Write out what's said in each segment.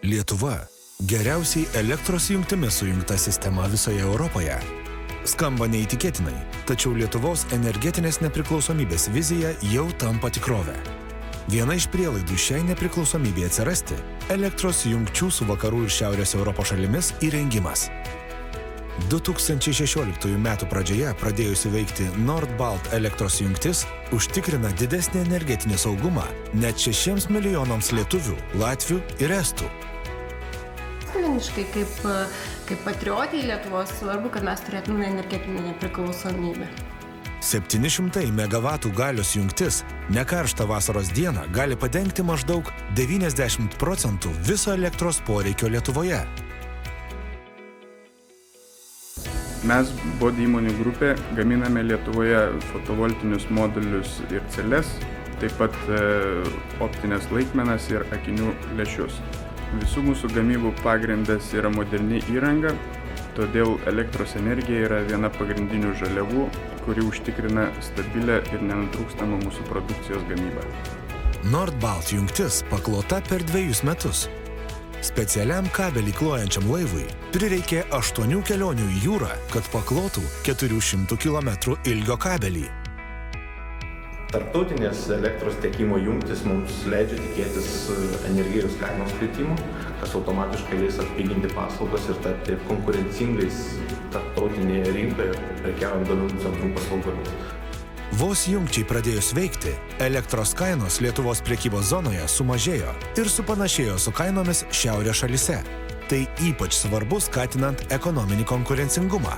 Lietuva – geriausiai elektros jungtimis sujungta sistema visoje Europoje. Skamba neįtikėtinai, tačiau Lietuvos energetinės nepriklausomybės vizija jau tampa tikrove. Viena iš prielaidų šiai nepriklausomybei atsirasti – elektros jungčių su vakarų ir šiaurės Europos šalimis įrengimas. 2016 metų pradžioje pradėjusi veikti Nord-Balt elektros jungtis užtikrina didesnį energetinį saugumą net 6 milijonams lietuvių, latvių ir estų. Asmeniškai kaip patriotei Lietuvos svarbu, kad mes turėtume energetinę nepriklausomybę. 700 MW galios jungtis nekarštą vasaros dieną gali padengti maždaug 90% viso elektros poreikio Lietuvoje. Mes BOD įmonių grupė gaminame Lietuvoje fotovoltinius modulius ir celes, taip pat optinės laikmenas ir akinių lęšius. Visų mūsų gamybų pagrindas yra moderni įranga, todėl elektros energija yra viena pagrindinių žaliavų, kuri užtikrina stabilę ir nenutrūkstamą mūsų produkcijos gamybą. Nord-Balt jungtis paklota per 2 metus. Specialiam kabelį klojančiam laivui prireikė 8 kelionių į jūrą, kad paklotų 400 km ilgio kabelį. Tarptautinės elektros tiekimo jungtis mums leidžia tikėtis energijos kainos kritimo, kas automatiškai leis atpiginti paslaugas ir tapti konkurencingais tarptautinėje rinkoje prekiaujant duomenų centrų paslaugomis. Vos jungčiai pradėjus veikti, elektros kainos Lietuvos prekybos zonoje sumažėjo ir supanašėjo su kainomis šiaurės šalyse. Tai ypač svarbu skatinant ekonominį konkurencingumą.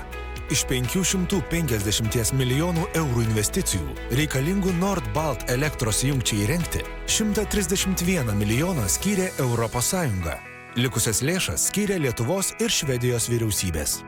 Iš 550 milijonų eurų investicijų reikalingų Nord-Balt elektros jungčiai įrengti 131 milijoną skyrė Europos Sąjunga. Likusias lėšas skyrė Lietuvos ir Švedijos vyriausybės.